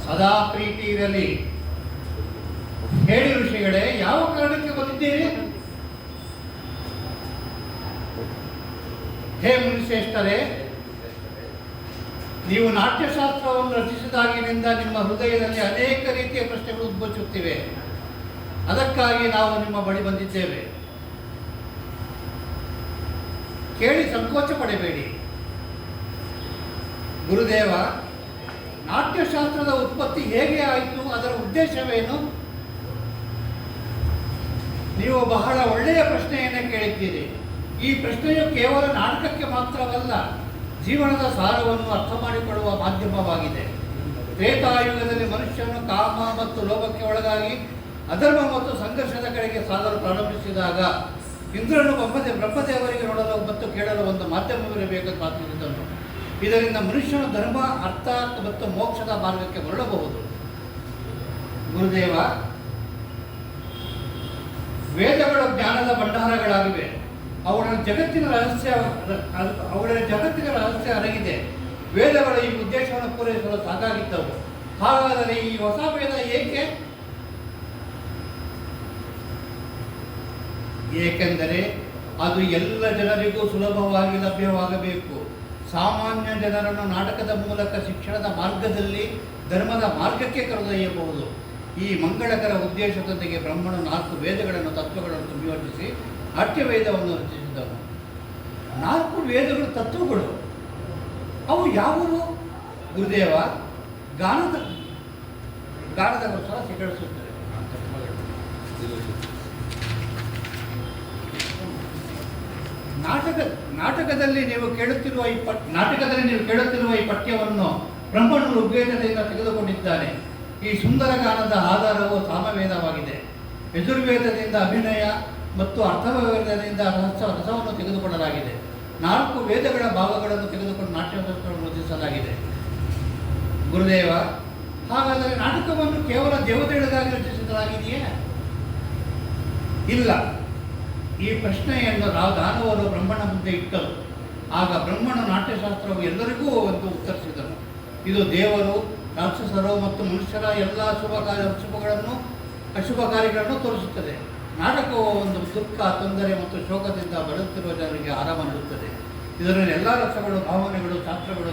ಸದಾ ಪ್ರೀತಿ ಇರಲಿ. ಹೇಳಿ ಋಷಿಗಳೇ, ಯಾವ ಕಾರಣಕ್ಕೆ ಬಂದಿದ್ದೀರಿ? ಹೇ ಮುನಿಶ್ರೇಷ್ಠರೇ, ನೀವು ನಾಟ್ಯಶಾಸ್ತ್ರವನ್ನು ರಚಿಸಿದಾಗಿನಿಂದ ನಿಮ್ಮ ಹೃದಯದಲ್ಲಿ ಅನೇಕ ರೀತಿಯ ಪ್ರಶ್ನೆಗಳು ಉದ್ಭವಿಸುತ್ತಿವೆ. ಅದಕ್ಕಾಗಿ ನಾವು ನಿಮ್ಮ ಬಳಿ ಬಂದಿದ್ದೇವೆ. ಕೇಳಿ ಸಂಕೋಚ ಪಡಬೇಡಿ. ಗುರುದೇವ, ನಾಟ್ಯಶಾಸ್ತ್ರದ ಉತ್ಪತ್ತಿ ಹೇಗೆ ಆಯಿತು? ಅದರ ಉದ್ದೇಶವೇನು? ನೀವು ಬಹಳ ಒಳ್ಳೆಯ ಪ್ರಶ್ನೆಯನ್ನು ಕೇಳಿದ್ದೀರಿ. ಈ ಪ್ರಶ್ನೆಯು ಕೇವಲ ನಾಟಕಕ್ಕೆ ಮಾತ್ರವಲ್ಲ, ಜೀವನದ ಸಾರವನ್ನು ಅರ್ಥ ಮಾಡಿಕೊಳ್ಳುವ ಮಾಧ್ಯಮವಾಗಿದೆ. ತ್ರೇತಾಯುಗದಲ್ಲಿ ಮನುಷ್ಯನು ಕಾಮ ಮತ್ತು ಲೋಭಕ್ಕೆ ಒಳಗಾಗಿ ಅಧರ್ಮ ಮತ್ತು ಸಂಘರ್ಷದ ಕಡೆಗೆ ಸಾಗಲು ಪ್ರಾರಂಭಿಸಿದಾಗ ಇಂದ್ರನು ಬ್ರಹ್ಮದೇವರಿಗೆ ನೋಡಲು ಮತ್ತು ಕೇಳಲು ಒಂದು ಮಾಧ್ಯಮವಿರಬೇಕೆಂದು ಪ್ರಾರ್ಥಿಸಿದನು. ಇದರಿಂದ ಮನುಷ್ಯನು ಧರ್ಮ, ಅರ್ಥ ಮತ್ತು ಮೋಕ್ಷದ ಮಾರ್ಗಕ್ಕೆ ಮರಳಬಹುದು. ಗುರುದೇವ, ವೇದಗಳು ಜ್ಞಾನದ ಭಂಡಾರಗಳಾಗಿವೆ. ಅವುಗಳ ಜಗತ್ತಿನ ರಹಸ್ಯ ಅಡಗಿದೆ. ವೇದಗಳು ಈ ಉದ್ದೇಶವನ್ನು ಪೂರೈಸಲು ಸಾಕಾಗಿದ್ದವು. ಹಾಗಾದರೆ ಈ ಹೊಸ ವೇದ ಏಕೆ? ಏಕೆಂದರೆ ಅದು ಎಲ್ಲ ಜನರಿಗೂ ಸುಲಭವಾಗಿ ಲಭ್ಯವಾಗಬೇಕು. ಸಾಮಾನ್ಯ ಜನರನ್ನು ನಾಟಕದ ಮೂಲಕ ಶಿಕ್ಷಣದ ಮಾರ್ಗದಲ್ಲಿ ಧರ್ಮದ ಮಾರ್ಗಕ್ಕೆ ಕರೆದೊಯ್ಯಬಹುದು. ಈ ಮಂಗಳಕರ ಉದ್ದೇಶದೊಂದಿಗೆ ಬ್ರಹ್ಮನು 4 ವೇದಗಳನ್ನು, ತತ್ವಗಳನ್ನು ಸಂಯೋಜಿಸಿ ನಾಟ್ಯವೇದವನ್ನು ರಚಿಸಿದನು. 4 ವೇದಗಳು ತತ್ವಗಳು. ಅವು ಯಾವುವು? ಗುರುದೇವ, ಗಾನದ ಸ್ವರ ಸಿಗಡಿಸುತ್ತದೆ. ನಾಟಕದಲ್ಲಿ ನೀವು ಕೇಳುತ್ತಿರುವ ಈ ಪಠ್ಯವನ್ನು ಬ್ರಹ್ಮನು ಋಗ್ವೇದದಿಂದ ತೆಗೆದುಕೊಂಡಿದ್ದಾನೆ. ಈ ಸುಂದರ ಗಾನದ ಆಧಾರವು ಸಾಮವೇದವಾಗಿದೆ. ಯಜುರ್ವೇದದಿಂದ ಅಭಿನಯ ಮತ್ತು ಅಥರ್ವವೇದದಿಂದ ರಸವನ್ನು ತೆಗೆದುಕೊಳ್ಳಲಾಗಿದೆ. 4 ವೇದಗಳ ಭಾಗಗಳನ್ನು ತೆಗೆದುಕೊಂಡು ನಾಟ್ಯಶಾಸ್ತ್ರವನ್ನು ರಚಿಸಲಾಗಿದೆ. ಗುರುದೇವ, ಹಾಗಾದರೆ ನಾಟಕವನ್ನು ಕೇವಲ ದೇವತೆಗಳಿಗಾಗಿ ರಚಿಸಲಾಗಿದೆಯೇ? ಇಲ್ಲ. ಈ ಪ್ರಶ್ನೆಯನ್ನು ದಾನವರು ಬ್ರಹ್ಮನ ಮುಂದೆ ಇಟ್ಟರು. ಆಗ ಬ್ರಹ್ಮನು ನಾಟ್ಯಶಾಸ್ತ್ರವು ಎಲ್ಲರಿಗೂ ಒಂದು ಉತ್ತರಿಸಿದನು. ಇದು ದೇವರು, ರಾಕ್ಷಸರು ಮತ್ತು ಮನುಷ್ಯರ ಎಲ್ಲ ಅಶುಭ ಕಾರ್ಯಗಳನ್ನು ತೋರಿಸುತ್ತದೆ. ನಾಟಕವು ಒಂದು ದುಃಖ, ತೊಂದರೆ ಮತ್ತು ಶೋಕದಿಂದ ಬಳಲುತ್ತಿರುವ ಜನರಿಗೆ ಆರಾಮ ನೀಡುತ್ತದೆ. ಇದರಲ್ಲಿ ಎಲ್ಲ ರಸಗಳು, ಭಾವನೆಗಳು, ಶಾಸ್ತ್ರಗಳು